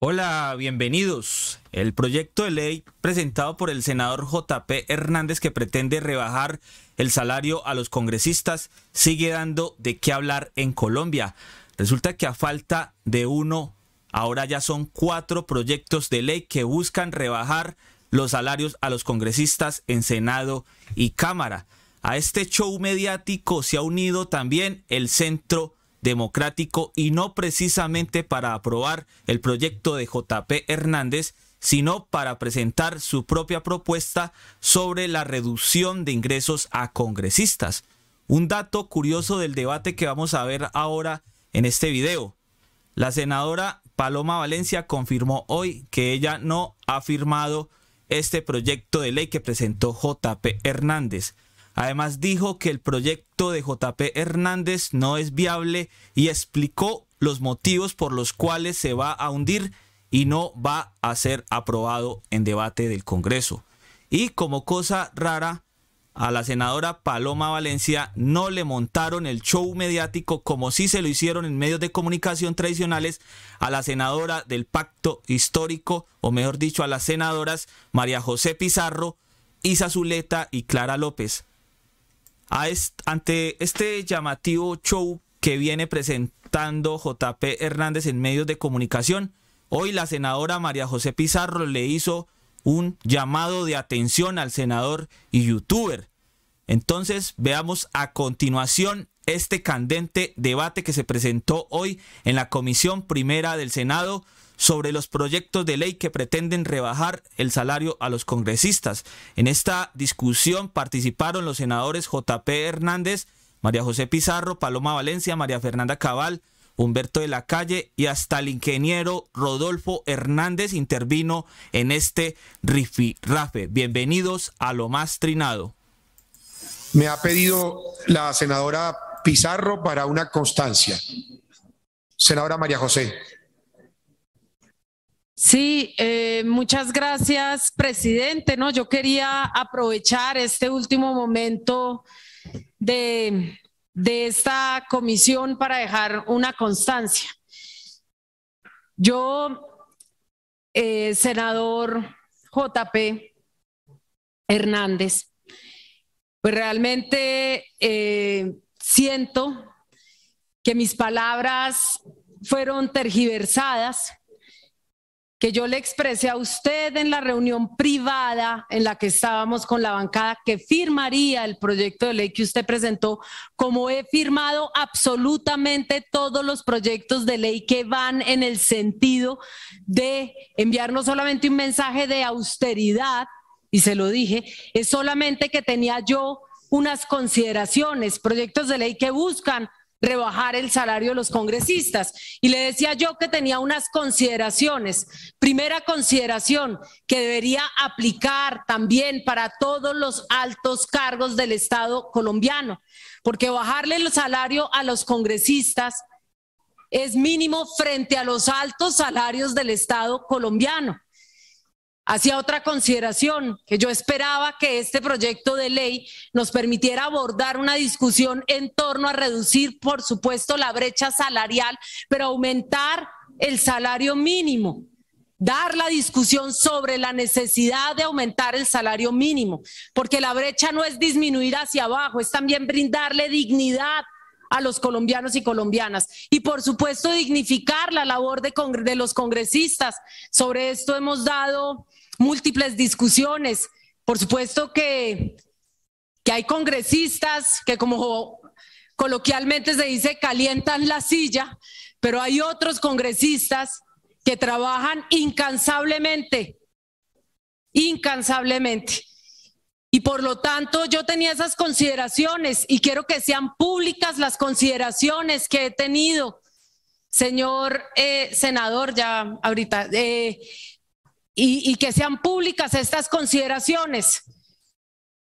Hola, bienvenidos. El proyecto de ley presentado por el senador J.P. Hernández, que pretende rebajar el salario a los congresistas, sigue dando de qué hablar en Colombia. Resulta que a falta de uno, ahora ya son 4 proyectos de ley que buscan rebajar los salarios a los congresistas en Senado y Cámara. A este show mediático se ha unido también el Centro Democrático, y no precisamente para aprobar el proyecto de J.P. Hernández, sino para presentar su propia propuesta sobre la reducción de ingresos a congresistas. Un dato curioso del debate que vamos a ver ahora en este video: la senadora Paloma Valencia confirmó hoy que ella no ha firmado este proyecto de ley que presentó J.P. Hernández. Además, dijo que el proyecto de J.P. Hernández no es viable y explicó los motivos por los cuales se va a hundir y no va a ser aprobado en debate del Congreso. Y como cosa rara, a la senadora Paloma Valencia no le montaron el show mediático como sí se lo hicieron en medios de comunicación tradicionales a la senadora del Pacto Histórico, o mejor dicho, a las senadoras María José Pizarro, Isa Zuleta y Clara López. Ante este llamativo show que viene presentando J.P. Hernández en medios de comunicación, hoy la senadora María José Pizarro le hizo un llamado de atención al senador y youtuber. Entonces veamos a continuación este candente debate que se presentó hoy en la Comisión Primera del Senado sobre los proyectos de ley que pretenden rebajar el salario a los congresistas. En esta discusión participaron los senadores J.P. Hernández, María José Pizarro, Paloma Valencia, María Fernanda Cabal, Humberto de la Calle, y hasta el ingeniero Rodolfo Hernández intervino en este rifirrafe. Bienvenidos a Lo Más Trinado. Me ha pedido la senadora Pizarro para una constancia. Senadora María José. Sí, muchas gracias, presidente. No, yo quería aprovechar este último momento de esta comisión para dejar una constancia. Yo, senador J.P. Hernández, pues realmente siento que mis palabras fueron tergiversadas, que yo le expresé a usted en la reunión privada en la que estábamos con la bancada que firmaría el proyecto de ley que usted presentó, como he firmado absolutamente todos los proyectos de ley que van en el sentido de enviar no solamente un mensaje de austeridad, y se lo dije, es solamente que tenía yo unas consideraciones, proyectos de ley que buscan rebajar el salario de los congresistas. Y le decía yo que tenía unas consideraciones. Primera consideración, que debería aplicar también para todos los altos cargos del Estado colombiano, porque bajarle el salario a los congresistas es mínimo frente a los altos salarios del Estado colombiano. Hacía otra consideración, que yo esperaba que este proyecto de ley nos permitiera abordar una discusión en torno a reducir, por supuesto, la brecha salarial, pero aumentar el salario mínimo, dar la discusión sobre la necesidad de aumentar el salario mínimo, porque la brecha no es disminuir hacia abajo, es también brindarle dignidad a los colombianos y colombianas, y por supuesto dignificar la labor de los congresistas. Sobre esto hemos dado múltiples discusiones. Por supuesto que hay congresistas que, como coloquialmente se dice, calientan la silla, pero hay otros congresistas que trabajan incansablemente. Y por lo tanto yo tenía esas consideraciones y quiero que sean públicas las consideraciones que he tenido, señor senador, ya ahorita, y que sean públicas estas consideraciones,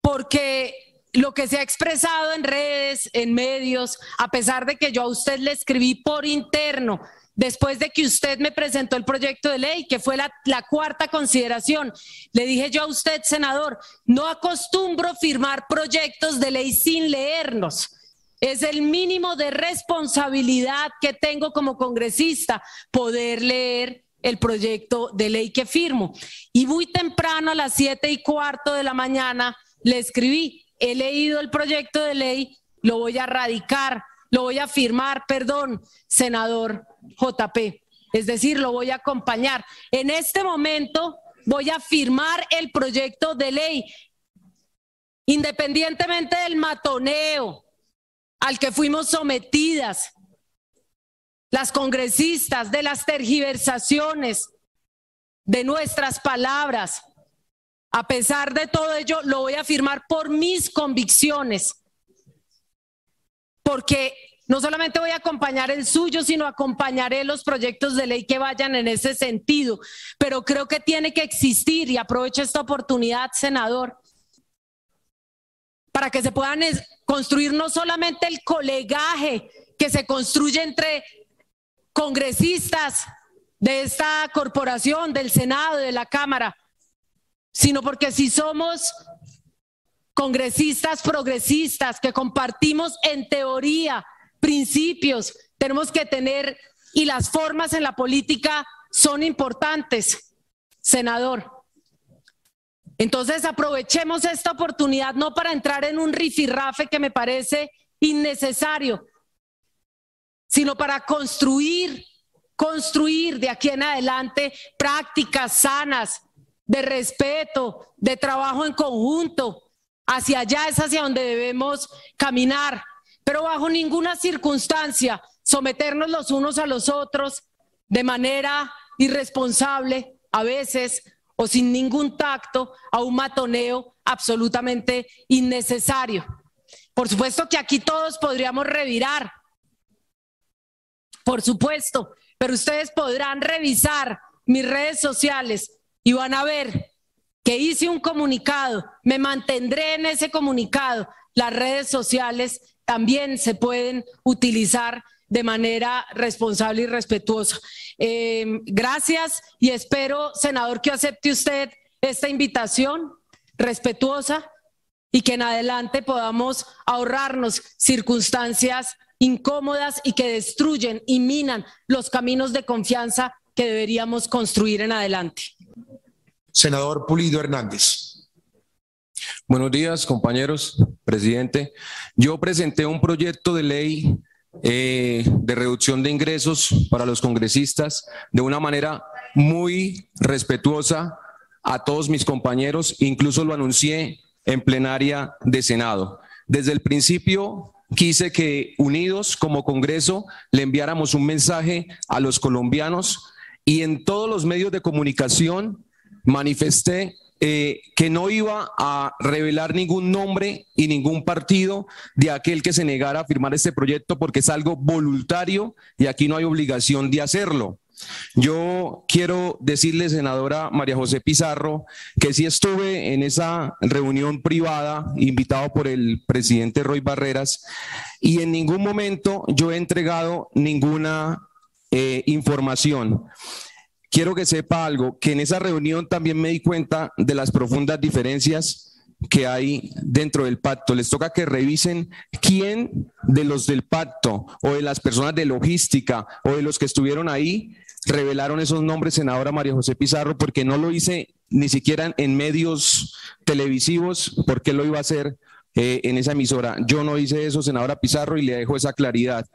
porque lo que se ha expresado en redes, en medios, a pesar de que yo a usted le escribí por interno, después de que usted me presentó el proyecto de ley, que fue la cuarta consideración, le dije yo a usted, senador, no acostumbro firmar proyectos de ley sin leerlos. Es el mínimo de responsabilidad que tengo como congresista, poder leer el proyecto de ley que firmo. Y muy temprano, a las 7:15 de la mañana, le escribí: he leído el proyecto de ley, lo voy a radicar, lo voy a firmar, perdón, senador JP. Es decir, lo voy a acompañar. En este momento voy a firmar el proyecto de ley, independientemente del matoneo al que fuimos sometidas las congresistas, de las tergiversaciones de nuestras palabras. A pesar de todo ello, lo voy a firmar por mis convicciones, porque no solamente voy a acompañar el suyo, sino acompañaré los proyectos de ley que vayan en ese sentido. Pero creo que tiene que existir, y aprovecho esta oportunidad, senador, para que se puedan construir no solamente el colegaje que se construye entre congresistas de esta corporación, del Senado, de la Cámara, sino porque si somos congresistas progresistas que compartimos en teoría principios, tenemos que tener, y las formas en la política son importantes, senador. Entonces aprovechemos esta oportunidad no para entrar en un rifirrafe que me parece innecesario, sino para construir de aquí en adelante prácticas sanas, de respeto, de trabajo en conjunto. Hacia allá es hacia donde debemos caminar, pero bajo ninguna circunstancia someternos los unos a los otros de manera irresponsable, a veces, o sin ningún tacto, a un matoneo absolutamente innecesario. Por supuesto que aquí todos podríamos revirar, por supuesto, pero ustedes podrán revisar mis redes sociales y van a ver que hice un comunicado, me mantendré en ese comunicado. Las redes sociales también se pueden utilizar de manera responsable y respetuosa. Gracias, y espero, senador, que acepte usted esta invitación respetuosa y que en adelante podamos ahorrarnos circunstancias incómodas y que destruyen y minan los caminos de confianza que deberíamos construir en adelante. Senador Pulido Hernández. Buenos días, compañeros, presidente. Yo presenté un proyecto de ley de reducción de ingresos para los congresistas de una manera muy respetuosa a todos mis compañeros, incluso lo anuncié en plenaria de Senado. Desde el principio quise que unidos como Congreso le enviáramos un mensaje a los colombianos, y en todos los medios de comunicación manifesté que no iba a revelar ningún nombre y ningún partido de aquel que se negara a firmar este proyecto, porque es algo voluntario y aquí no hay obligación de hacerlo. Yo quiero decirle, senadora María José Pizarro, que sí estuve en esa reunión privada invitado por el presidente Roy Barreras, y en ningún momento yo he entregado ninguna información. Quiero que sepa algo, que en esa reunión también me di cuenta de las profundas diferencias que hay dentro del pacto. Les toca que revisen quién de los del pacto o de las personas de logística o de los que estuvieron ahí revelaron esos nombres, senadora María José Pizarro, porque no lo hice ni siquiera en medios televisivos. ¿Por qué lo iba a hacer en esa emisora? Yo no hice eso, senadora Pizarro, y le dejo esa claridad.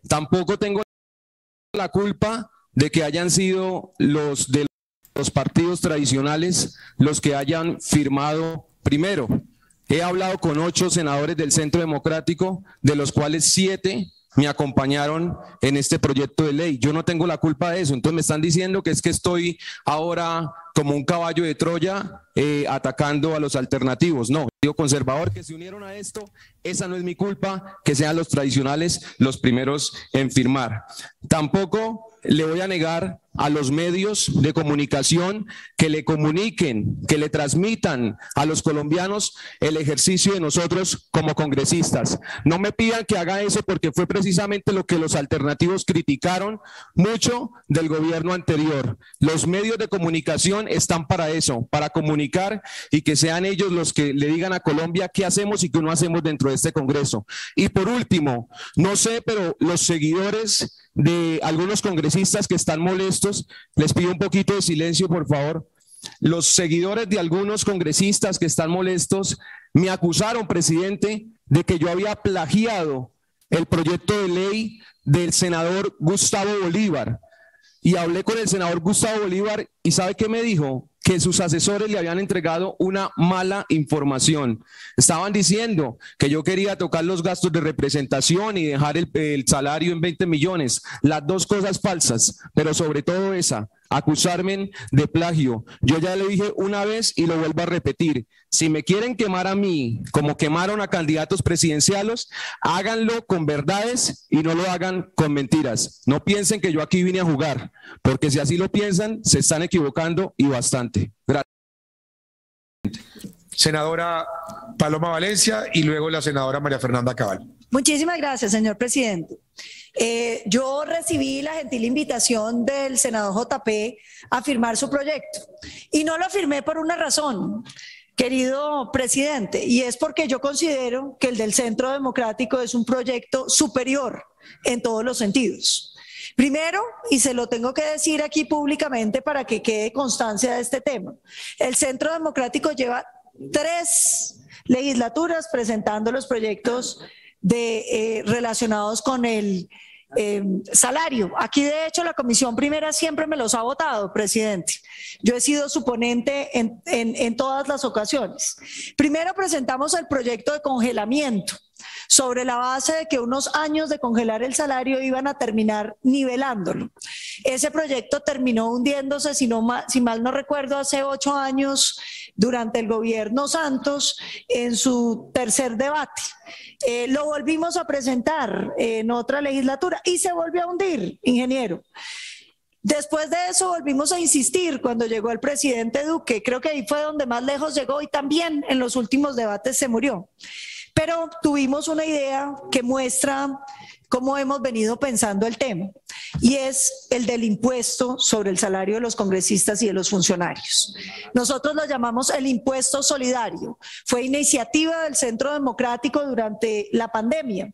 Tampoco tengo la culpa de que hayan sido los de los partidos tradicionales los que hayan firmado primero. He hablado con 8 senadores del Centro Democrático, de los cuales 7 me acompañaron en este proyecto de ley. Yo no tengo la culpa de eso. Entonces me están diciendo que es que estoy ahora como un caballo de Troya atacando a los alternativos. No, digo conservador que se unieron a esto, esa no es mi culpa, que sean los tradicionales los primeros en firmar. Tampoco le voy a negar a los medios de comunicación que le comuniquen, que le transmitan a los colombianos el ejercicio de nosotros como congresistas. No me pidan que haga eso, porque fue precisamente lo que los alternativos criticaron mucho del gobierno anterior. Los medios de comunicación están para eso, para comunicar, y que sean ellos los que le digan a Colombia qué hacemos y qué no hacemos dentro de este Congreso. Y por último, no sé, pero los seguidores de algunos congresistas que están molestos. Les pido un poquito de silencio, por favor. Los seguidores de algunos congresistas que están molestos me acusaron, presidente, de que yo había plagiado el proyecto de ley del senador Gustavo Bolívar. Y hablé con el senador Gustavo Bolívar y ¿sabe qué me dijo? Que sus asesores le habían entregado una mala información. Estaban diciendo que yo quería tocar los gastos de representación y dejar el salario en 20 millones. Las dos cosas falsas, pero sobre todo esa, acusarme de plagio. Yo ya le dije una vez y lo vuelvo a repetir. Si me quieren quemar a mí como quemaron a candidatos presidenciales, háganlo con verdades y no lo hagan con mentiras. No piensen que yo aquí vine a jugar, porque si así lo piensan, se están equivocando y bastante. Gracias. Senadora Paloma Valencia y luego la senadora María Fernanda Cabal. Muchísimas gracias, señor presidente. Yo recibí la gentil invitación del senador JP a firmar su proyecto y no lo firmé por una razón, querido presidente, y es porque yo considero que el del Centro Democrático es un proyecto superior en todos los sentidos. Primero, y se lo tengo que decir aquí públicamente para que quede constancia de este tema, el Centro Democrático lleva 3 legislaturas presentando los proyectos relacionados con el salario. Aquí de hecho la Comisión Primera siempre me los ha votado, presidente. Yo he sido su ponente en todas las ocasiones. Primero presentamos el proyecto de congelamiento sobre la base de que unos años de congelar el salario iban a terminar nivelándolo. Ese proyecto terminó hundiéndose, si mal no recuerdo, hace 8 años durante el gobierno Santos en su tercer debate. Lo volvimos a presentar en otra legislatura y se volvió a hundir, ingeniero. Después de eso volvimos a insistir cuando llegó el presidente Duque. Creo que ahí fue donde más lejos llegó y también en los últimos debates se murió. Pero tuvimos una idea que muestra cómo hemos venido pensando el tema, y es el del impuesto sobre el salario de los congresistas y de los funcionarios. Nosotros lo llamamos el impuesto solidario. Fue iniciativa del Centro Democrático durante la pandemia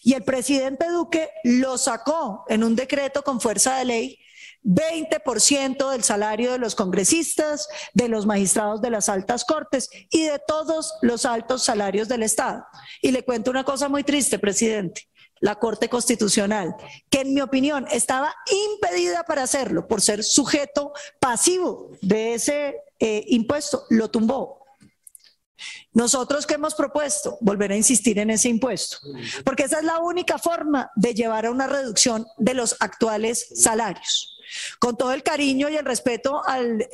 y el presidente Duque lo sacó en un decreto con fuerza de ley. 20% del salario de los congresistas, de los magistrados de las altas cortes y de todos los altos salarios del Estado. Y le cuento una cosa muy triste, presidente. La Corte Constitucional, que en mi opinión estaba impedida para hacerlo por ser sujeto pasivo de ese impuesto, lo tumbó. Nosotros, ¿qué hemos propuesto? Volver a insistir en ese impuesto, porque esa es la única forma de llevar a una reducción de los actuales salarios. Con todo el cariño y el respeto al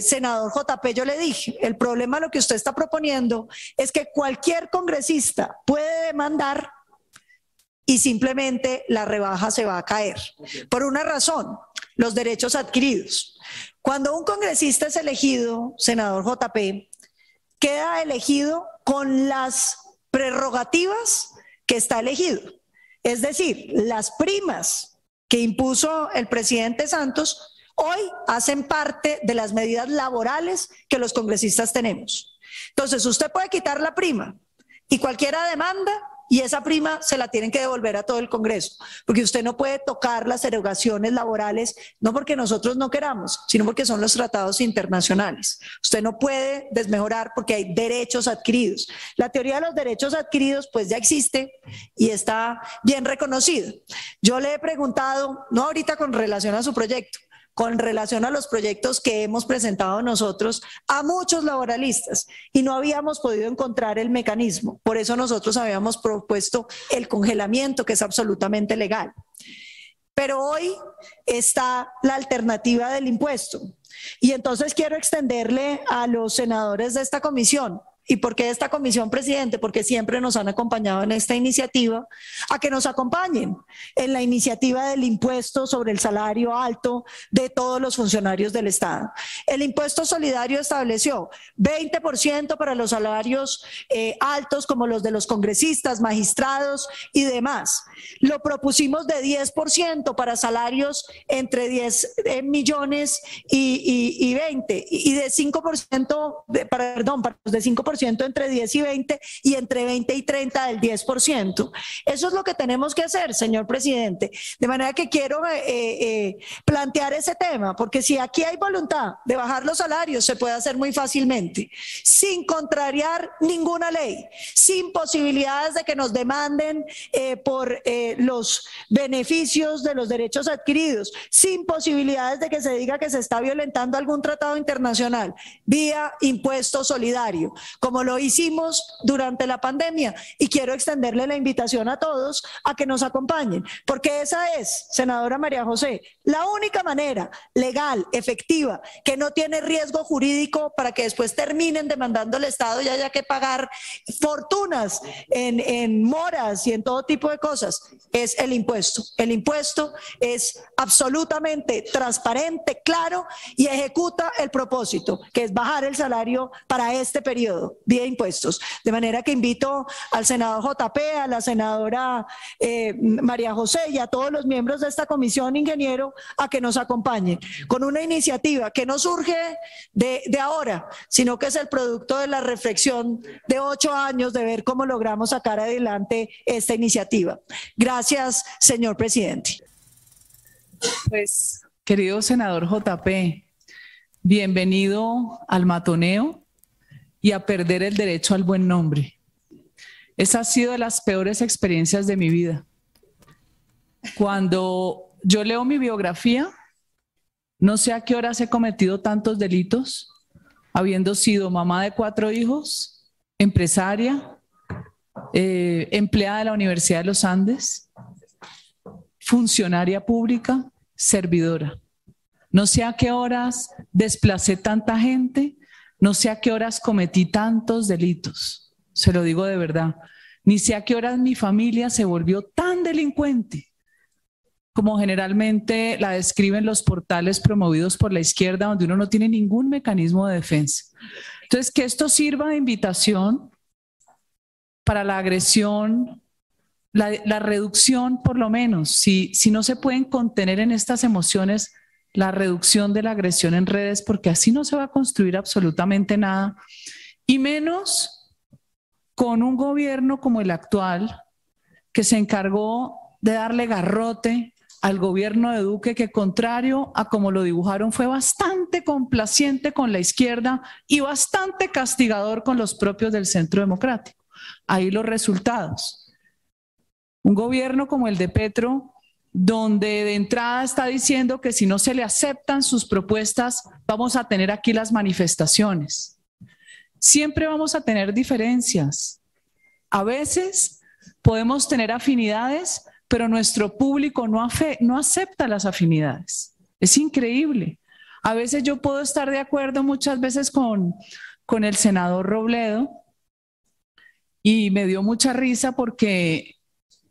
senador JP, yo le dije, el problema lo que usted está proponiendo es que cualquier congresista puede demandar y simplemente la rebaja se va a caer. Por una razón, los derechos adquiridos. Cuando un congresista es elegido, senador JP, queda elegido con las prerrogativas que está elegido. Es decir, las primas que impuso el presidente Santos hoy hacen parte de las medidas laborales que los congresistas tenemos. Entonces, usted puede quitar la prima y cualquiera demanda y esa prima se la tienen que devolver a todo el Congreso, porque usted no puede tocar las erogaciones laborales, no porque nosotros no queramos, sino porque son los tratados internacionales. Usted no puede desmejorar porque hay derechos adquiridos. La teoría de los derechos adquiridos pues ya existe y está bien reconocida. Yo le he preguntado, no ahorita con relación a su proyecto, con relación a los proyectos que hemos presentado nosotros a muchos laboralistas y no habíamos podido encontrar el mecanismo. Por eso nosotros habíamos propuesto el congelamiento, que es absolutamente legal. Pero hoy está la alternativa del impuesto. Y entonces quiero extenderle a los senadores de esta comisión. ¿Y por qué esta comisión, presidente? Porque siempre nos han acompañado en esta iniciativa, a que nos acompañen en la iniciativa del impuesto sobre el salario alto de todos los funcionarios del Estado. El impuesto solidario estableció 20% para los salarios altos, como los de los congresistas, magistrados y demás. Lo propusimos de 10% para salarios entre 10 millones y 20, y de 5%, para los de 5% 5% entre 10 y 20 y entre 20 y 30 del 10%. Eso es lo que tenemos que hacer, señor presidente. De manera que quiero plantear ese tema, porque si aquí hay voluntad de bajar los salarios, se puede hacer muy fácilmente, sin contrariar ninguna ley, sin posibilidades de que nos demanden por los beneficios de los derechos adquiridos, sin posibilidades de que se diga que se está violentando algún tratado internacional, vía impuesto solidario, como lo hicimos durante la pandemia. Y quiero extenderle la invitación a todos a que nos acompañen, porque esa es, senadora María José, la única manera legal, efectiva, que no tiene riesgo jurídico para que después terminen demandando al Estado y haya que pagar fortunas en moras y en todo tipo de cosas, es el impuesto. El impuesto es absolutamente transparente, claro, y ejecuta el propósito, que es bajar el salario para este periodo vía impuestos. De manera que invito al senador JP, a la senadora María José y a todos los miembros de esta comisión, ingeniero, a que nos acompañen con una iniciativa que no surge de ahora, sino que es el producto de la reflexión de 8 años de ver cómo logramos sacar adelante esta iniciativa. Gracias, señor presidente. Pues, querido senador JP, bienvenido al matoneo y a perder el derecho al buen nombre. Esa ha sido de las peores experiencias de mi vida. Cuando yo leo mi biografía, no sé a qué horas he cometido tantos delitos, habiendo sido mamá de 4 hijos, empresaria, empleada de la Universidad de los Andes, funcionaria pública, servidora. No sé a qué horas desplacé tanta gente, no sé a qué horas cometí tantos delitos, se lo digo de verdad. Ni sé a qué horas mi familia se volvió tan delincuente como generalmente la describen los portales promovidos por la izquierda, donde uno no tiene ningún mecanismo de defensa. Entonces, que esto sirva de invitación para la agresión, la reducción, por lo menos, si no se pueden contener en estas emociones, la reducción de la agresión en redes, porque así no se va a construir absolutamente nada, y menos con un gobierno como el actual, que se encargó de darle garrote al gobierno de Duque, que contrario a como lo dibujaron, fue bastante complaciente con la izquierda y bastante castigador con los propios del Centro Democrático. Ahí los resultados. Un gobierno como el de Petro, donde de entrada está diciendo que si no se le aceptan sus propuestas, vamos a tener aquí las manifestaciones. Siempre vamos a tener diferencias. A veces podemos tener afinidades, pero nuestro público no acepta las afinidades. Es increíble. A veces yo puedo estar de acuerdo muchas veces con el senador Robledo, y me dio mucha risa porque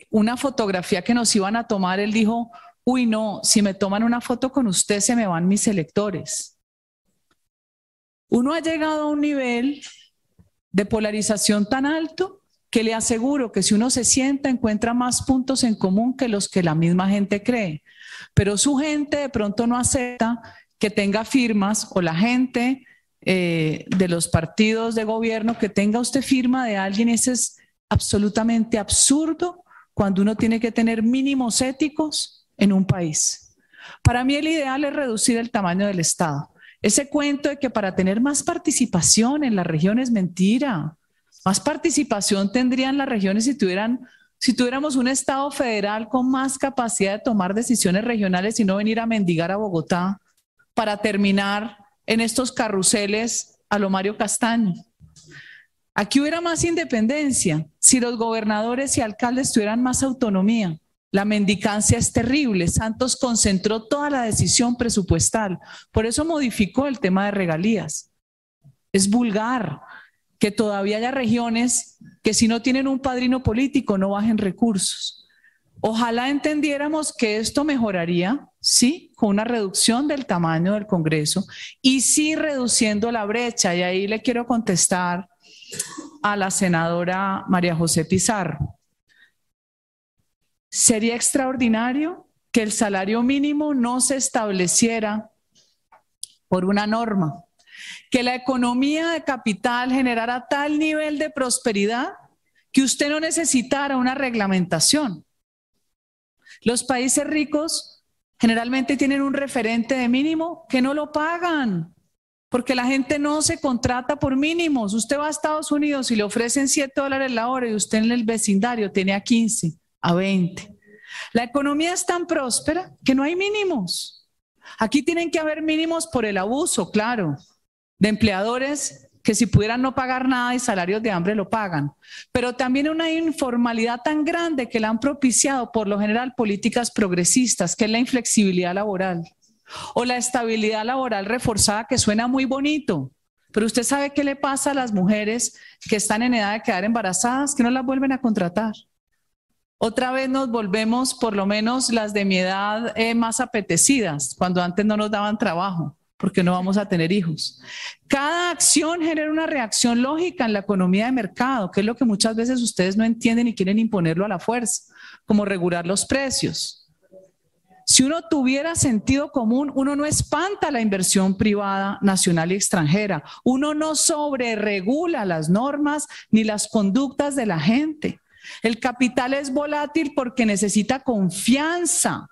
una fotografía que nos iban a tomar, él dijo, uy no, si me toman una foto con usted se me van mis electores. Uno ha llegado a un nivel de polarización tan alto que le aseguro que si uno se sienta encuentra más puntos en común que los que la misma gente cree, pero su gente de pronto no acepta que tenga firmas, o la gente de los partidos de gobierno que tenga usted firma de alguien. Eso es absolutamente absurdo cuando uno tiene que tener mínimos éticos en un país. Para mí el ideal es reducir el tamaño del Estado. Ese cuento de que para tener más participación en la región es mentira. Más participación tendrían las regiones si tuviéramos un Estado federal con más capacidad de tomar decisiones regionales y no venir a mendigar a Bogotá para terminar en estos carruseles a lo Mario Castaño. Aquí hubiera más independencia si los gobernadores y alcaldes tuvieran más autonomía. La mendicancia es terrible. Santos concentró toda la decisión presupuestal. Por eso modificó el tema de regalías. Es vulgar que todavía haya regiones que si no tienen un padrino político no bajen recursos. Ojalá entendiéramos que esto mejoraría, sí, con una reducción del tamaño del Congreso y sí reduciendo la brecha. Y ahí le quiero contestar a la senadora María José Pizarro. Sería extraordinario que el salario mínimo no se estableciera por una norma, que la economía de capital generara tal nivel de prosperidad que usted no necesitara una reglamentación. Los países ricos generalmente tienen un referente de mínimo que no lo pagan, porque la gente no se contrata por mínimos. Usted va a Estados Unidos y le ofrecen $7 la hora y usted en el vecindario tiene a 15, a 20. La economía es tan próspera que no hay mínimos. Aquí tienen que haber mínimos por el abuso, claro, de empleadores que si pudieran no pagar nada y salarios de hambre lo pagan. Pero también una informalidad tan grande que la han propiciado por lo general políticas progresistas, que es la inflexibilidad laboral o la estabilidad laboral reforzada, que suena muy bonito. Pero usted sabe qué le pasa a las mujeres que están en edad de quedar embarazadas, que no las vuelven a contratar. Otra vez nos volvemos, por lo menos las de mi edad, más apetecidas, cuando antes no nos daban trabajo, porque no vamos a tener hijos. Cada acción genera una reacción lógica en la economía de mercado, que es lo que muchas veces ustedes no entienden y quieren imponerlo a la fuerza, como regular los precios. Si uno tuviera sentido común, uno no espanta la inversión privada nacional y extranjera. Uno no sobreregula las normas ni las conductas de la gente. El capital es volátil porque necesita confianza.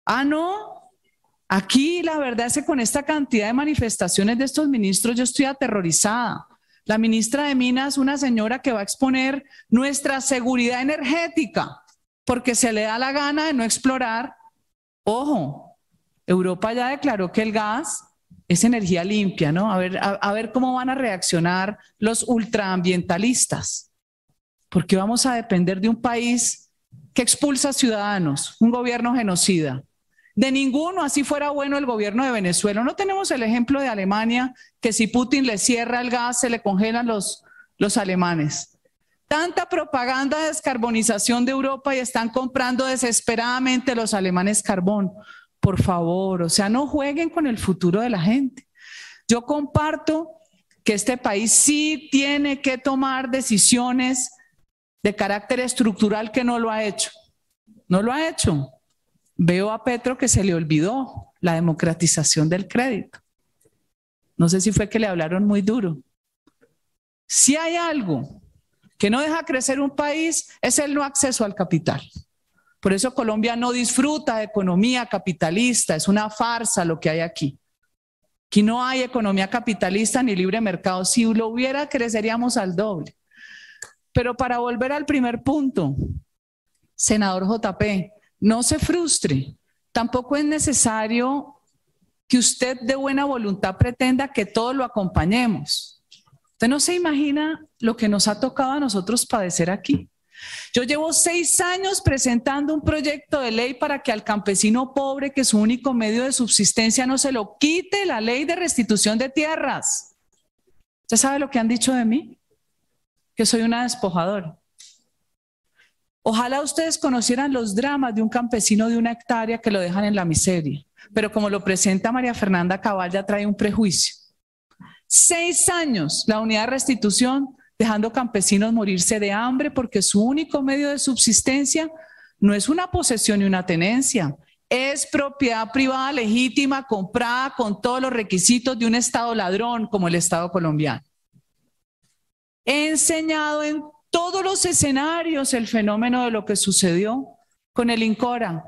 Ah, no. Aquí la verdad es que con esta cantidad de manifestaciones de estos ministros yo estoy aterrorizada. La ministra de Minas, una señora que va a exponer nuestra seguridad energética porque se le da la gana de no explorar. Ojo, Europa ya declaró que el gas es energía limpia, ¿no? A ver cómo van a reaccionar los ultraambientalistas. Porque vamos a depender de un país que expulsa ciudadanos, un gobierno genocida. De ninguno, así fuera bueno el gobierno de Venezuela. No tenemos el ejemplo de Alemania, que si Putin le cierra el gas, se le congelan los alemanes. Tanta propaganda de descarbonización de Europa y están comprando desesperadamente los alemanes carbón. Por favor, o sea, no jueguen con el futuro de la gente. Yo comparto que este país sí tiene que tomar decisiones de carácter estructural, que no lo ha hecho. No lo ha hecho. Veo a Petro que se le olvidó la democratización del crédito. No sé si fue que le hablaron muy duro. Si hay algo que no deja crecer un país, es el no acceso al capital. Por eso Colombia no disfruta de economía capitalista, es una farsa lo que hay aquí. Aquí no hay economía capitalista ni libre mercado. Si lo hubiera, creceríamos al doble. Pero para volver al primer punto, senador JP, no se frustre. Tampoco es necesario que usted de buena voluntad pretenda que todos lo acompañemos. Usted no se imagina lo que nos ha tocado a nosotros padecer aquí. Yo llevo 6 años presentando un proyecto de ley para que al campesino pobre, que su único medio de subsistencia, no se lo quite la ley de restitución de tierras. ¿Usted sabe lo que han dicho de mí? Que soy una despojadora. Ojalá ustedes conocieran los dramas de un campesino de 1 hectárea que lo dejan en la miseria, pero como lo presenta María Fernanda Cabal, ya trae un prejuicio. 6 años la unidad de restitución dejando campesinos morirse de hambre porque su único medio de subsistencia no es una posesión ni una tenencia, es propiedad privada legítima comprada con todos los requisitos de un Estado ladrón como el Estado colombiano. He enseñado en todos los escenarios el fenómeno de lo que sucedió con el INCORA.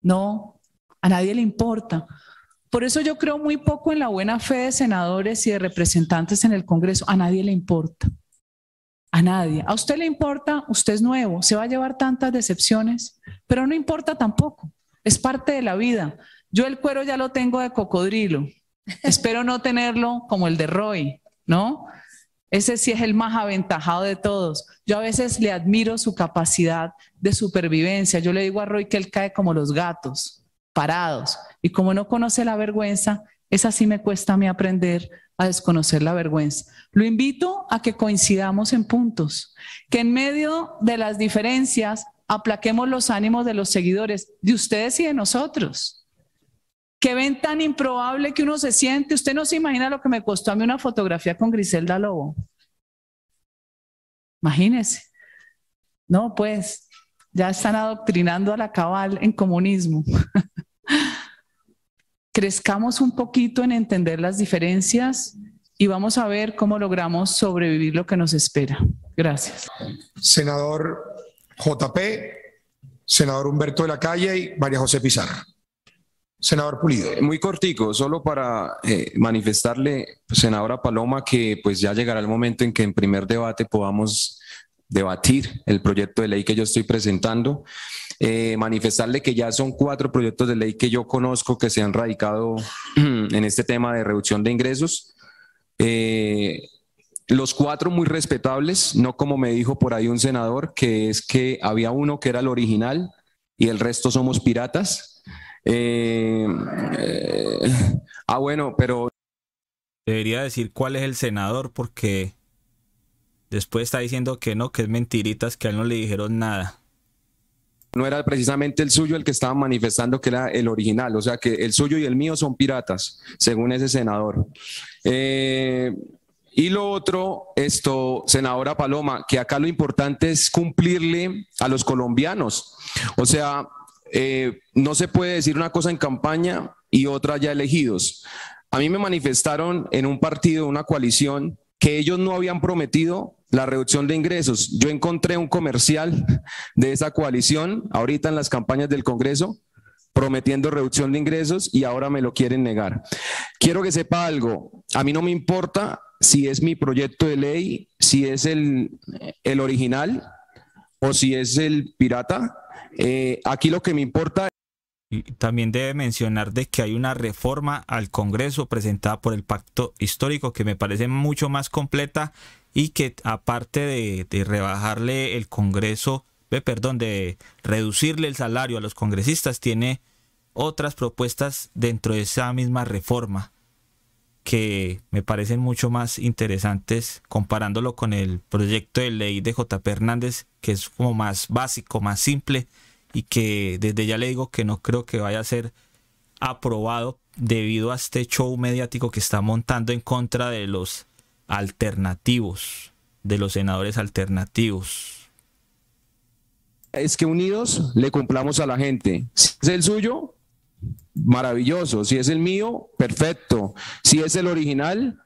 No, a nadie le importa. Por eso yo creo muy poco en la buena fe de senadores y de representantes en el Congreso. A nadie le importa. A nadie. A usted le importa, usted es nuevo, se va a llevar tantas decepciones, pero no importa tampoco. Es parte de la vida. Yo el cuero ya lo tengo de cocodrilo. Espero no tenerlo como el de Roy, ¿no? Ese sí es el más aventajado de todos. Yo a veces le admiro su capacidad de supervivencia. Yo le digo a Roy que él cae como los gatos, parados. Y como no conoce la vergüenza, esa sí me cuesta a mí aprender a desconocer la vergüenza. Lo invito a que coincidamos en puntos, que en medio de las diferencias aplaquemos los ánimos de los seguidores, de ustedes y de nosotros, que ven tan improbable que uno se siente. Usted no se imagina lo que me costó a mí una fotografía con Griselda Lobo. Imagínese. No, pues, ya están adoctrinando a la Cabal en comunismo. Crezcamos un poquito en entender las diferencias y vamos a ver cómo logramos sobrevivir lo que nos espera. Gracias. Senador JP, senador Humberto de la Calle y María José Pizarro. Senador Pulido. Muy cortico, solo para manifestarle, senadora Paloma, que pues ya llegará el momento en que en primer debate podamos debatir el proyecto de ley que yo estoy presentando. Manifestarle que ya son 4 proyectos de ley que yo conozco que se han radicado en este tema de reducción de ingresos. Los 4 muy respetables, no como me dijo por ahí un senador, que es que había uno que era el original y el resto somos piratas. Bueno, pero... Debería decir cuál es el senador, porque después está diciendo que no, que es mentiritas, que a él no le dijeron nada. No era precisamente el suyo el que estaba manifestando que era el original, o sea que el suyo y el mío son piratas, según ese senador. Y lo otro, senadora Paloma, que acá lo importante es cumplirle a los colombianos. O sea, no se puede decir una cosa en campaña y otra ya elegidos. A mí me manifestaron en un partido, una coalición, que ellos no habían prometido la reducción de ingresos. Yo encontré un comercial de esa coalición ahorita en las campañas del Congreso prometiendo reducción de ingresos y ahora me lo quieren negar. Quiero que sepa algo, a mí no me importa si es mi proyecto de ley, si es el original o si es el pirata. Aquí lo que me importa... Y también debe mencionar de que hay una reforma al Congreso presentada por el Pacto Histórico que me parece mucho más completa y que aparte de rebajarle el Congreso, de reducirle el salario a los congresistas, tiene otras propuestas dentro de esa misma reforma que me parecen mucho más interesantes comparándolo con el proyecto de ley de JP Hernández, que es como más básico, más simple, y que desde ya le digo que no creo que vaya a ser aprobado debido a este show mediático que está montando en contra de los alternativos, de los senadores alternativos. Es que unidos le cumplamos a la gente. Si es el suyo, maravilloso. Si es el mío, perfecto. Si es el original,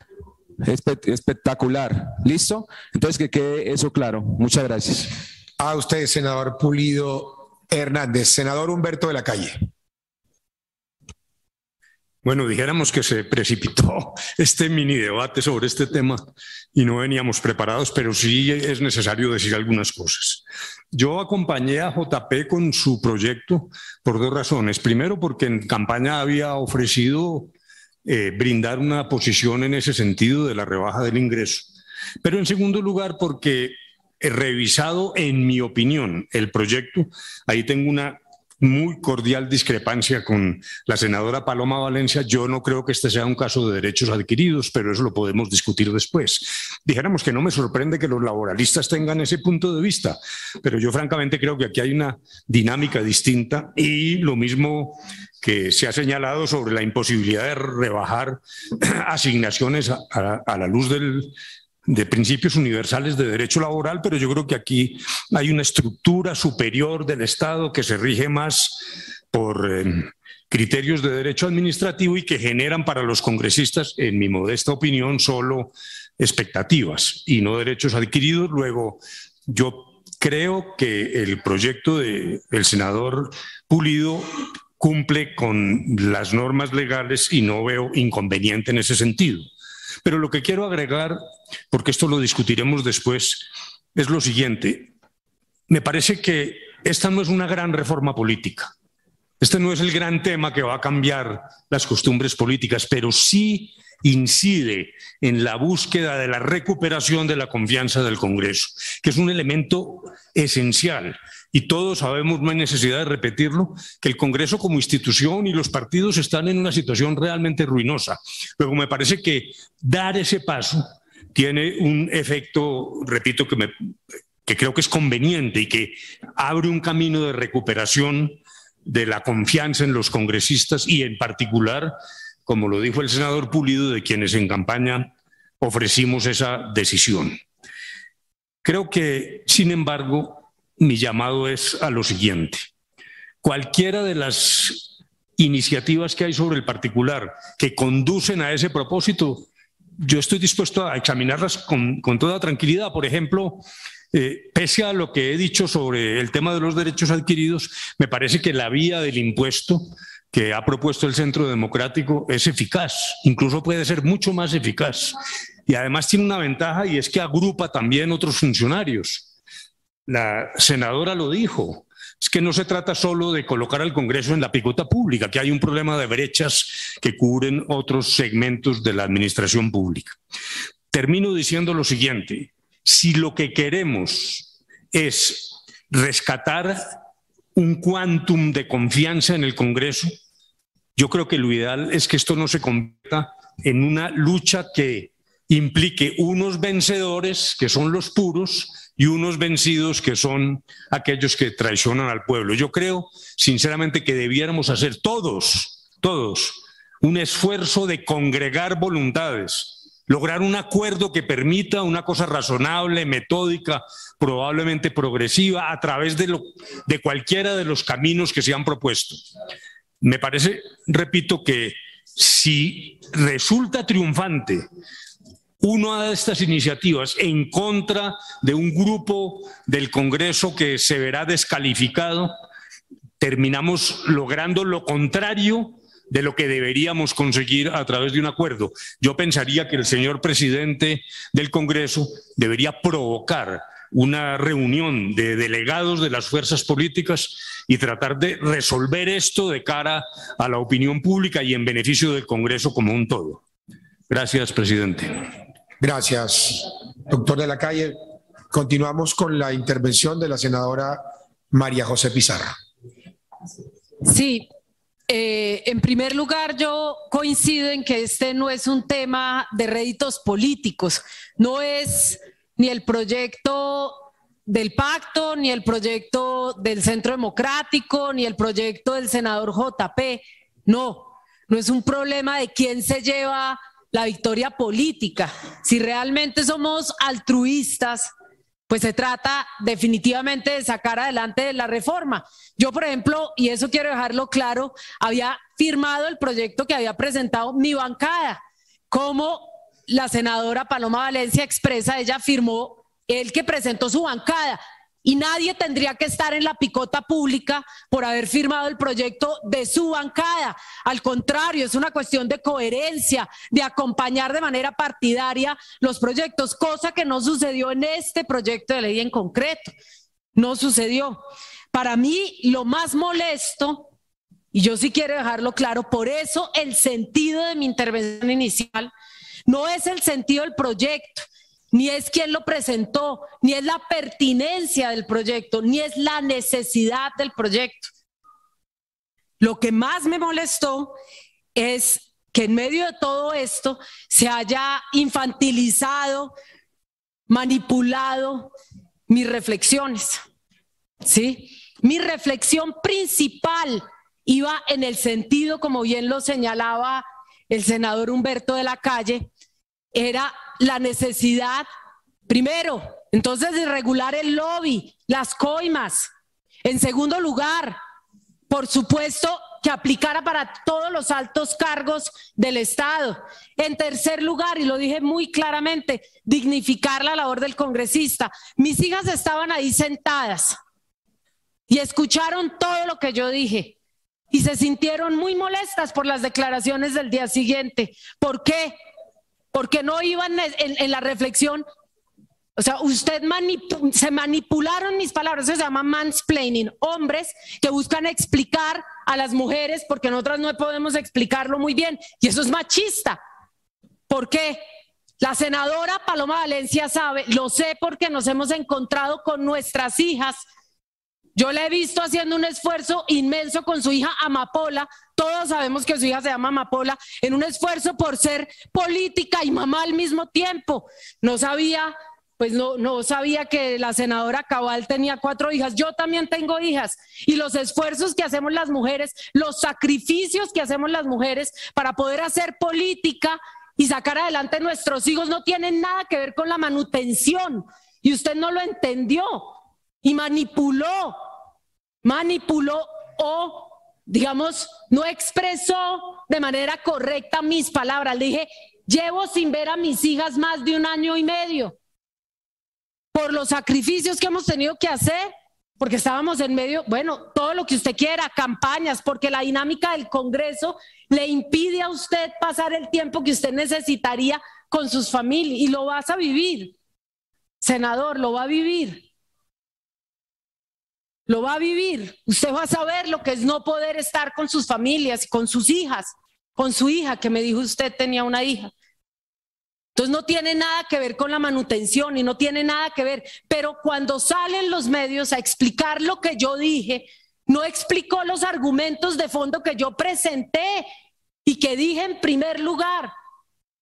espectacular. ¿Listo? Entonces que quede eso claro. Muchas gracias. A usted, senador Pulido Hernández. Senador Humberto de la Calle. Bueno, dijéramos que se precipitó este mini debate sobre este tema y no veníamos preparados, pero sí es necesario decir algunas cosas. Yo acompañé a JP con su proyecto por 2 razones. Primero, porque en campaña había ofrecido brindar una posición en ese sentido de la rebaja del ingreso. Pero en segundo lugar, porque he revisado, en mi opinión, el proyecto, ahí tengo una muy cordial discrepancia con la senadora Paloma Valencia. Yo no creo que este sea un caso de derechos adquiridos, pero eso lo podemos discutir después. Dijéramos que no me sorprende que los laboralistas tengan ese punto de vista, pero yo francamente creo que aquí hay una dinámica distinta y lo mismo que se ha señalado sobre la imposibilidad de rebajar asignaciones a la luz de principios universales de derecho laboral, pero yo creo que aquí hay una estructura superior del Estado que se rige más por criterios de derecho administrativo y que generan para los congresistas, en mi modesta opinión, solo expectativas y no derechos adquiridos. Luego, yo creo que el proyecto del senador Pulido cumple con las normas legales y no veo inconveniente en ese sentido. Pero lo que quiero agregar, porque esto lo discutiremos después, es lo siguiente. Me parece que esta no es una gran reforma política. Este no es el gran tema que va a cambiar las costumbres políticas, pero sí incide en la búsqueda de la recuperación de la confianza del Congreso, que es un elemento esencial. Y todos sabemos, no hay necesidad de repetirlo, que el Congreso como institución y los partidos están en una situación realmente ruinosa. Luego me parece que dar ese paso tiene un efecto, repito, que creo que es conveniente y que abre un camino de recuperación de la confianza en los congresistas y en particular, como lo dijo el senador Pulido, de quienes en campaña ofrecimos esa decisión. Creo que, sin embargo, mi llamado es a lo siguiente. Cualquiera de las iniciativas que hay sobre el particular que conducen a ese propósito, yo estoy dispuesto a examinarlas con toda tranquilidad. Por ejemplo, pese a lo que he dicho sobre el tema de los derechos adquiridos, me parece que la vía del impuesto que ha propuesto el Centro Democrático es eficaz, incluso puede ser mucho más eficaz. Y además tiene una ventaja, y es que agrupa también otros funcionarios. La senadora lo dijo, es que no se trata solo de colocar al Congreso en la picota pública, que hay un problema de brechas que cubren otros segmentos de la administración pública. Termino diciendo lo siguiente: si lo que queremos es rescatar un quantum de confianza en el Congreso, yo creo que lo ideal es que esto no se convierta en una lucha que implique unos vencedores, que son los puros, y unos vencidos, que son aquellos que traicionan al pueblo. Yo creo, sinceramente, que debiéramos hacer todos, un esfuerzo de congregar voluntades, lograr un acuerdo que permita una cosa razonable, metódica, probablemente progresiva, a través de cualquiera de los caminos que se han propuesto. Me parece, repito, que si resulta triunfante una de estas iniciativas en contra de un grupo del Congreso que se verá descalificado, terminamos logrando lo contrario de lo que deberíamos conseguir a través de un acuerdo. Yo pensaría que el señor presidente del Congreso debería provocar una reunión de delegados de las fuerzas políticas y tratar de resolver esto de cara a la opinión pública y en beneficio del Congreso como un todo. Gracias, presidente. Gracias, doctor de la Calle. Continuamos con la intervención de la senadora María José Pizarro. Sí, en primer lugar yo coincido en que este no es un tema de réditos políticos, no es ni el proyecto del pacto, ni el proyecto del Centro Democrático, ni el proyecto del senador JP, no es un problema de quién se lleva la victoria política. Si realmente somos altruistas, pues se trata definitivamente de sacar adelante la reforma. Yo, por ejemplo, y eso quiero dejarlo claro, había firmado el proyecto que había presentado mi bancada. Como la senadora Paloma Valencia expresa, ella firmó el que presentó su bancada. Y nadie tendría que estar en la picota pública por haber firmado el proyecto de su bancada. Al contrario, es una cuestión de coherencia, de acompañar de manera partidaria los proyectos, cosa que no sucedió en este proyecto de ley en concreto. No sucedió. Para mí, lo más molesto, y yo sí quiero dejarlo claro, por eso el sentido de mi intervención inicial no es el sentido del proyecto, ni es quién lo presentó, ni es la pertinencia del proyecto, ni es la necesidad del proyecto. Lo que más me molestó es que en medio de todo esto se haya infantilizado, manipulado mis reflexiones, ¿sí? Mi reflexión principal iba en el sentido, como bien lo señalaba el senador Humberto de la Calle, era la necesidad, primero, entonces, de regular el lobby, las coimas. En segundo lugar, por supuesto, que aplicara para todos los altos cargos del Estado. En tercer lugar, y lo dije muy claramente, dignificar la labor del congresista. Mis hijas estaban ahí sentadas y escucharon todo lo que yo dije y se sintieron muy molestas por las declaraciones del día siguiente. ¿Por qué? Porque no iban en la reflexión. O sea, se manipularon mis palabras, eso se llama mansplaining, hombres que buscan explicar a las mujeres porque nosotras no podemos explicarlo muy bien, y eso es machista. ¿Por qué? La senadora Paloma Valencia sabe, lo sé porque nos hemos encontrado con nuestras hijas. Yo la he visto haciendo un esfuerzo inmenso con su hija Amapola. Todos sabemos que su hija se llama Amapola, en un esfuerzo por ser política y mamá al mismo tiempo. No sabía que la senadora Cabal tenía 4 hijas. Yo también tengo hijas. Y los esfuerzos que hacemos las mujeres, los sacrificios que hacemos las mujeres para poder hacer política y sacar adelante a nuestros hijos no tienen nada que ver con la manutención. Y usted no lo entendió y manipuló o, digamos, no expresó de manera correcta mis palabras. Le dije Llevo sin ver a mis hijas más de 1 año y medio por los sacrificios que hemos tenido que hacer, porque estábamos en medio, bueno, todo lo que usted quiera, campañas, porque la dinámica del Congreso le impide a usted pasar el tiempo que usted necesitaría con sus familias, y lo vas a vivir, senador, lo va a vivir. Lo va a vivir. Usted va a saber lo que es no poder estar con sus familias, con sus hijas, con su hija, que me dijo usted tenía una hija. Entonces no tiene nada que ver con la manutención y no tiene nada que ver, pero cuando salen los medios a explicar lo que yo dije, no explicó los argumentos de fondo que yo presenté y que dije en primer lugar,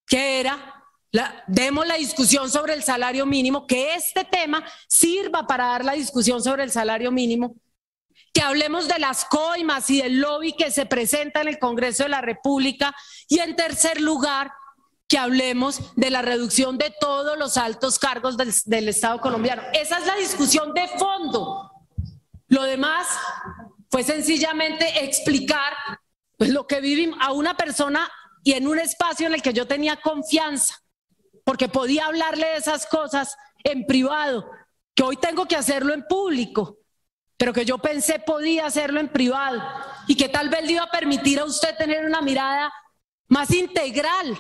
que era, demos la discusión sobre el salario mínimo, que este tema sirva para dar la discusión sobre el salario mínimo, que hablemos de las coimas y del lobby que se presenta en el Congreso de la República, y en tercer lugar, que hablemos de la reducción de todos los altos cargos del Estado colombiano. Esa es la discusión de fondo. Lo demás fue sencillamente explicar pues, lo que vivimos a una persona y en un espacio en el que yo tenía confianza, porque podía hablarle de esas cosas en privado, que hoy tengo que hacerlo en público, pero que yo pensé podía hacerlo en privado y que tal vez le iba a permitir a usted tener una mirada más integral.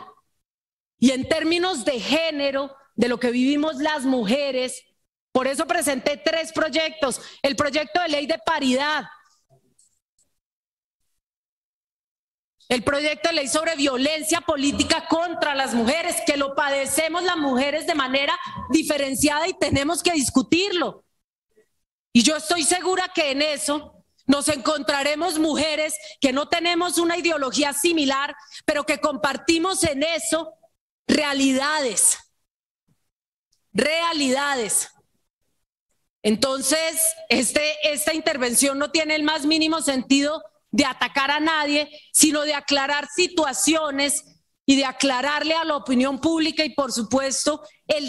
Y en términos de género, de lo que vivimos las mujeres, por eso presenté 3 proyectos. El proyecto de ley de paridad, el proyecto de ley sobre violencia política contra las mujeres, que lo padecemos las mujeres de manera diferenciada y tenemos que discutirlo. Y yo estoy segura que en eso nos encontraremos mujeres que no tenemos una ideología similar, pero que compartimos en eso realidades. Entonces, esta intervención no tiene el más mínimo sentido de atacar a nadie, sino de aclarar situaciones y de aclararle a la opinión pública y, por supuesto,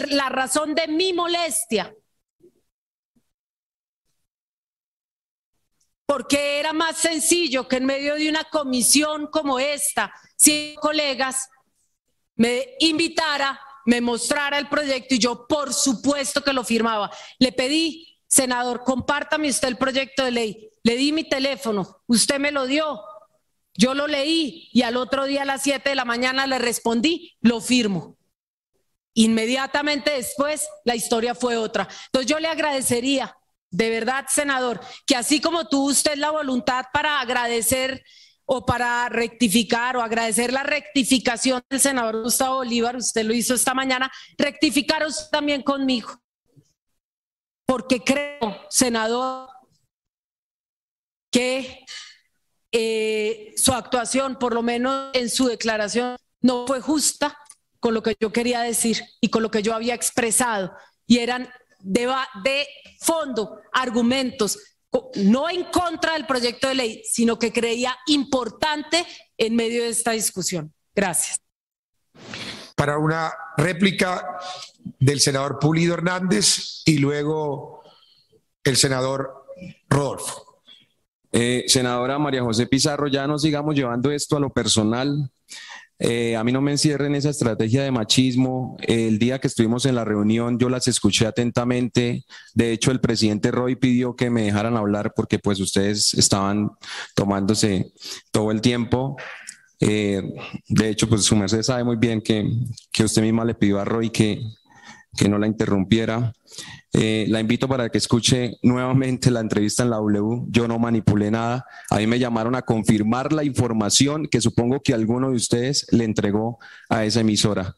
la razón de mi molestia. Porque era más sencillo que en medio de una comisión como esta, 5 colegas, me invitara, me mostrara el proyecto y yo por supuesto que lo firmaba. Le pedí, senador, compártame usted el proyecto de ley. Le di mi teléfono, usted me lo dio, yo lo leí y al otro día a las 7 de la mañana le respondí, lo firmo. Inmediatamente después la historia fue otra. Entonces yo le agradecería, de verdad, senador, que así como tuvo usted la voluntad para agradecer o para rectificar o agradecer la rectificación del senador Gustavo Bolívar, usted lo hizo esta mañana, rectificar usted también conmigo. Porque creo, senador, que su actuación, por lo menos en su declaración, no fue justa con lo que yo quería decir y con lo que yo había expresado. Y eran de fondo argumentos, no en contra del proyecto de ley, sino que creía importante en medio de esta discusión. Gracias. Para una réplica del senador Pulido Hernández y luego el senador Rodolfo. Senadora María José Pizarro, ya no sigamos llevando esto a lo personal. A mí no me encierren esa estrategia de machismo. El día que estuvimos en la reunión yo las escuché atentamente. De hecho, el presidente Roy pidió que me dejaran hablar porque pues ustedes estaban tomándose todo el tiempo. De hecho, pues su merced sabe muy bien que usted misma le pidió a Roy que no la interrumpiera. La invito para que escuche nuevamente la entrevista en la W. Yo no manipulé nada. A mí me llamaron a confirmar la información que supongo que alguno de ustedes le entregó a esa emisora.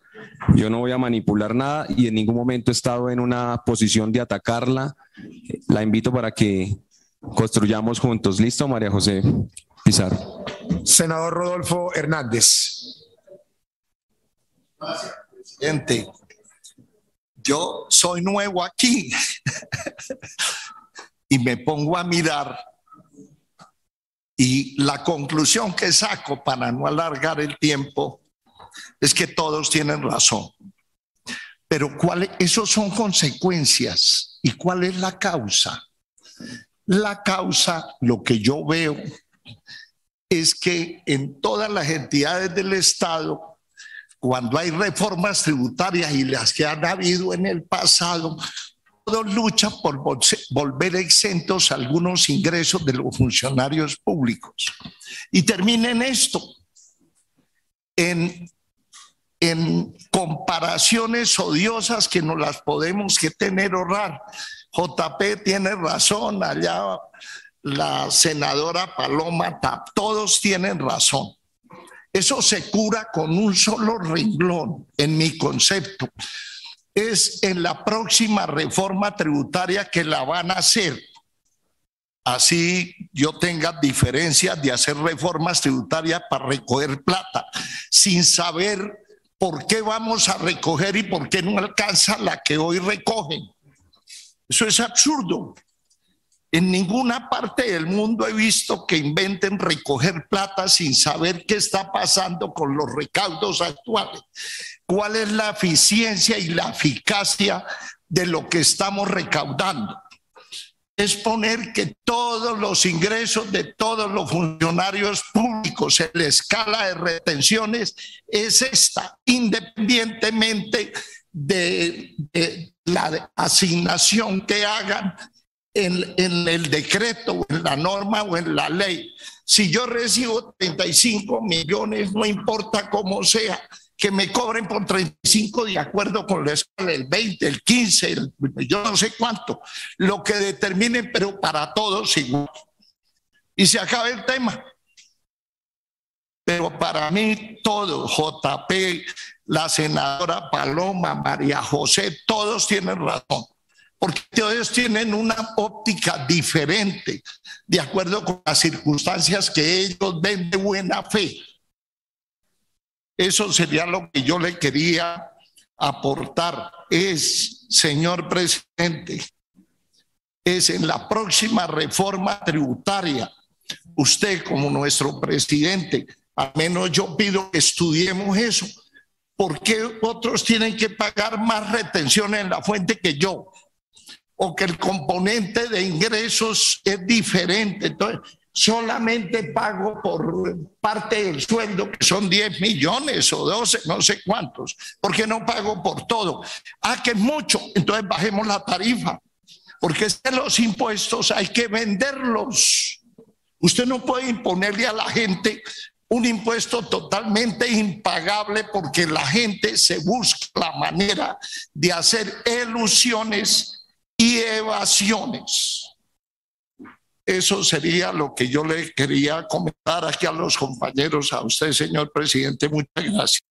Yo no voy a manipular nada y en ningún momento he estado en una posición de atacarla. La invito para que construyamos juntos. ¿Listo, María José Pizarro? Senador Rodolfo Hernández. Gracias, presidente. Yo soy nuevo aquí y me pongo a mirar y la conclusión que saco para no alargar el tiempo es que todos tienen razón. Pero esos son consecuencias. ¿Y cuál es la causa? La causa, lo que yo veo, es que en todas las entidades del Estado cuando hay reformas tributarias y las que han habido en el pasado, todos luchan por volver exentos algunos ingresos de los funcionarios públicos. Y termina en esto, en comparaciones odiosas que nos las podemos que tener ahorrar. JP tiene razón, allá la senadora Paloma, todos tienen razón. Eso se cura con un solo renglón, en mi concepto. Es en la próxima reforma tributaria que la van a hacer. Así yo tenga diferencias de hacer reformas tributarias para recoger plata, sin saber por qué vamos a recoger y por qué no alcanza la que hoy recogen. Eso es absurdo. En ninguna parte del mundo he visto que inventen recoger plata sin saber qué está pasando con los recaudos actuales. ¿Cuál es la eficiencia y la eficacia de lo que estamos recaudando? Es poner que todos los ingresos de todos los funcionarios públicos en la escala de retenciones es esta, independientemente de la asignación que hagan en el decreto, o en la norma o en la ley. Si yo recibo 35 millones, no importa cómo sea, que me cobren por 35 de acuerdo con la escala, el 20, el 15, yo no sé cuánto, lo que determinen, pero para todos igual. Y se acaba el tema. Pero para mí todo, JP, la senadora Paloma, María José, todos tienen razón, porque todos tienen una óptica diferente, de acuerdo con las circunstancias que ellos ven de buena fe. Eso sería lo que yo le quería aportar. Es, señor presidente, es en la próxima reforma tributaria, usted como nuestro presidente, al menos yo pido que estudiemos eso. ¿Por qué otros tienen que pagar más retención en la fuente que yo? O que el componente de ingresos es diferente. Entonces, solamente pago por parte del sueldo, que son 10 millones o 12, no sé cuántos. ¿Por qué no pago por todo? Ah, que es mucho. Entonces bajemos la tarifa. Porque es que los impuestos hay que venderlos. Usted no puede imponerle a la gente un impuesto totalmente impagable porque la gente se busca la manera de hacer elusiones y evasiones. Eso sería lo que yo le quería comentar aquí a los compañeros, a usted, señor presidente. Muchas gracias.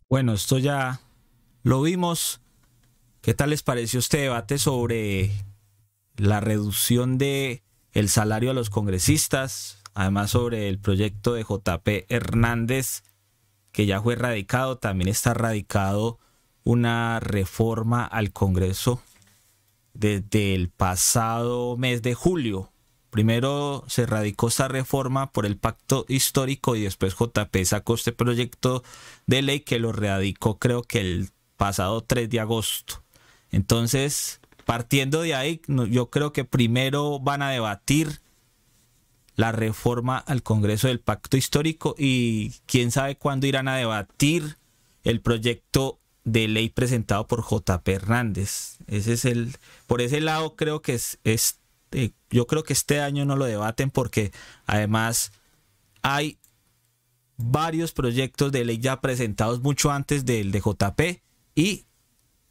Bueno, esto ya lo vimos. ¿Qué tal les pareció este debate sobre la reducción de el salario a los congresistas? Además, sobre el proyecto de JP Hernández, que ya fue radicado. También está radicado una reforma al Congreso desde el pasado mes de julio. Primero se radicó esta reforma por el pacto histórico y después JP sacó este proyecto de ley que lo radicó creo que el pasado 3 de agosto. Entonces, partiendo de ahí, yo creo que primero van a debatir la reforma al Congreso del pacto histórico y quién sabe cuándo irán a debatir el proyecto de ley presentado por JP Hernández. Ese es por ese lado creo que yo creo que este año no lo debaten porque además hay varios proyectos de ley ya presentados mucho antes del de JP y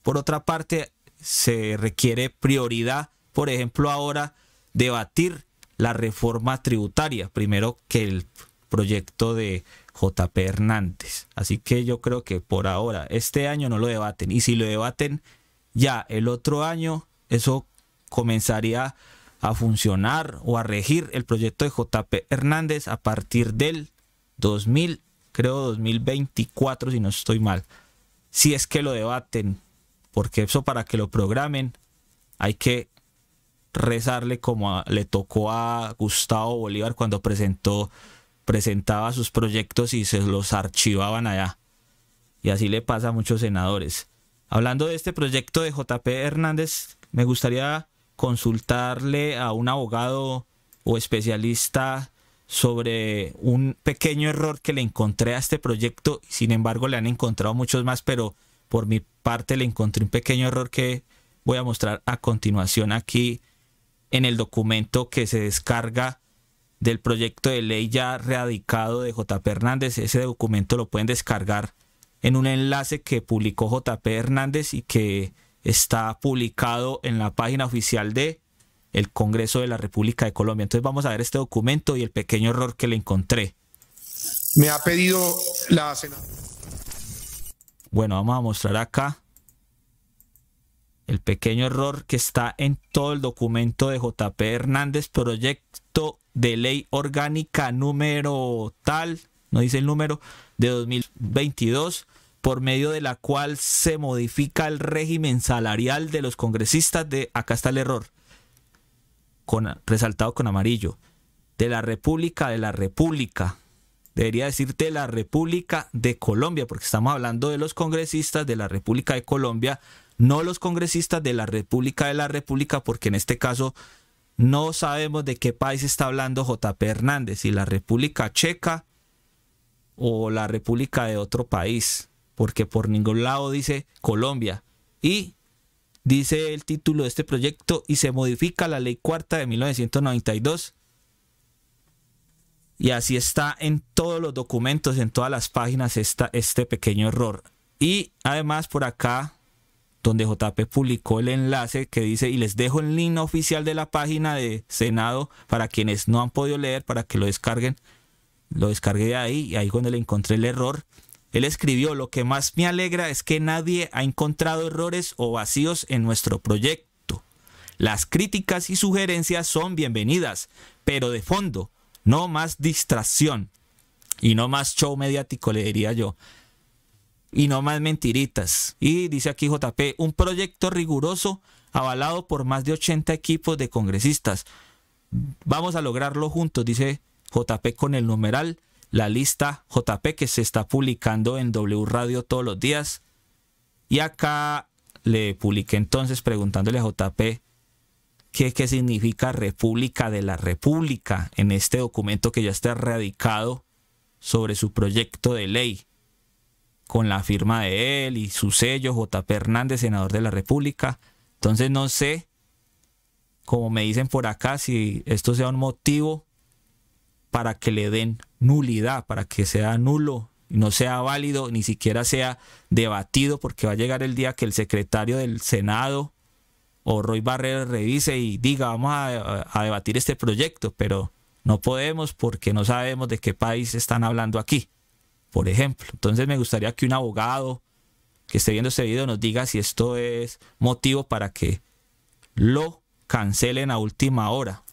por otra parte se requiere prioridad, por ejemplo ahora debatir la reforma tributaria primero que el proyecto de JP Hernández. Así que yo creo que por ahora, este año no lo debaten. Y si lo debaten ya el otro año, eso comenzaría a funcionar o a regir el proyecto de JP Hernández a partir del 2024, si no estoy mal. Si es que lo debaten, porque eso para que lo programen hay que rezarle como le tocó a Gustavo Bolívar cuando presentaba sus proyectos y se los archivaban allá. Y así le pasa a muchos senadores. Hablando de este proyecto de JP Hernández, me gustaría consultarle a un abogado o especialista sobre un pequeño error que le encontré a este proyecto. Sin embargo, le han encontrado muchos más, pero por mi parte le encontré un pequeño error que voy a mostrar a continuación aquí en el documento que se descarga del proyecto de ley ya radicado de JP Hernández. Ese documento lo pueden descargar en un enlace que publicó JP Hernández y que está publicado en la página oficial de el Congreso de la República de Colombia. Entonces vamos a ver este documento y el pequeño error que le encontré. Me ha pedido la senadora. Bueno, vamos a mostrar acá el pequeño error que está en todo el documento de JP Hernández, proyecto de ley orgánica número tal, no dice el número, de 2022, por medio de la cual se modifica el régimen salarial de los congresistas de, acá está el error, resaltado con amarillo, de la República, debería decir de la República de Colombia, porque estamos hablando de los congresistas de la República de Colombia, no los congresistas de la República, porque en este caso no sabemos de qué país está hablando JP Hernández, si la República Checa o la República de otro país, porque por ningún lado dice Colombia. Y dice el título de este proyecto: y se modifica la Ley Cuarta de 1992. Y así está en todos los documentos, en todas las páginas, este pequeño error. Y además por acá, donde JP publicó el enlace que dice, y les dejo el link oficial de la página de Senado para quienes no han podido leer, para que lo descarguen. Lo descargué de ahí, y ahí donde le encontré el error. Él escribió: lo que más me alegra es que nadie ha encontrado errores o vacíos en nuestro proyecto. Las críticas y sugerencias son bienvenidas, pero de fondo, no más distracción y no más show mediático, le diría yo, y no más mentiritas. Y dice aquí JP: un proyecto riguroso avalado por más de 80 equipos de congresistas. Vamos a lograrlo juntos, dice JP con el numeral, la lista JP, que se está publicando en W Radio todos los días. Y acá le publiqué entonces preguntándole a JP qué significa República de la República en este documento que ya está radicado sobre su proyecto de ley, con la firma de él y su sello, JP Hernández, senador de la República. Entonces no sé, como me dicen por acá, si esto sea un motivo para que le den nulidad, para que sea nulo, no sea válido, ni siquiera sea debatido, porque va a llegar el día que el secretario del Senado o Roy Barreras revise y diga: vamos a debatir este proyecto, pero no podemos porque no sabemos de qué país están hablando aquí, por ejemplo. Entonces me gustaría que un abogado que esté viendo este video nos diga si esto es motivo para que lo cancelen a última hora,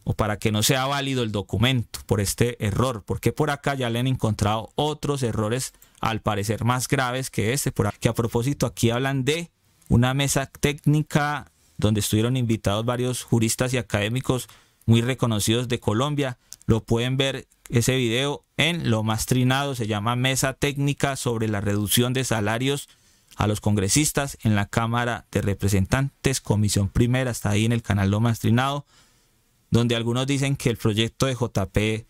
o para que no sea válido el documento por este error, porque por acá ya le han encontrado otros errores al parecer más graves que este, que a propósito aquí hablan de una mesa técnica donde estuvieron invitados varios juristas y académicos muy reconocidos de Colombia. Lo pueden ver ese video en Lo Más Trinado, se llama Mesa Técnica sobre la reducción de salarios a los congresistas en la Cámara de Representantes, Comisión Primera, está ahí en el canal Lo Más Trinado, donde algunos dicen que el proyecto de JP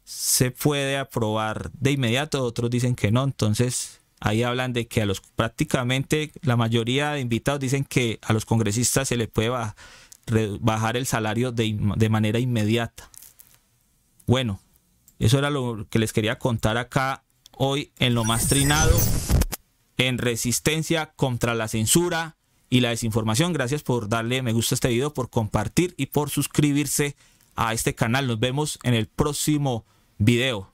se puede aprobar de inmediato, otros dicen que no. Entonces ahí hablan de que prácticamente la mayoría de invitados dicen que a los congresistas se les puede bajar el salario de manera inmediata. Bueno, eso era lo que les quería contar acá hoy en Lo Más Trinado, en resistencia contra la censura y la desinformación. Gracias por darle me gusta a este video, por compartir y por suscribirse a este canal. Nos vemos en el próximo video.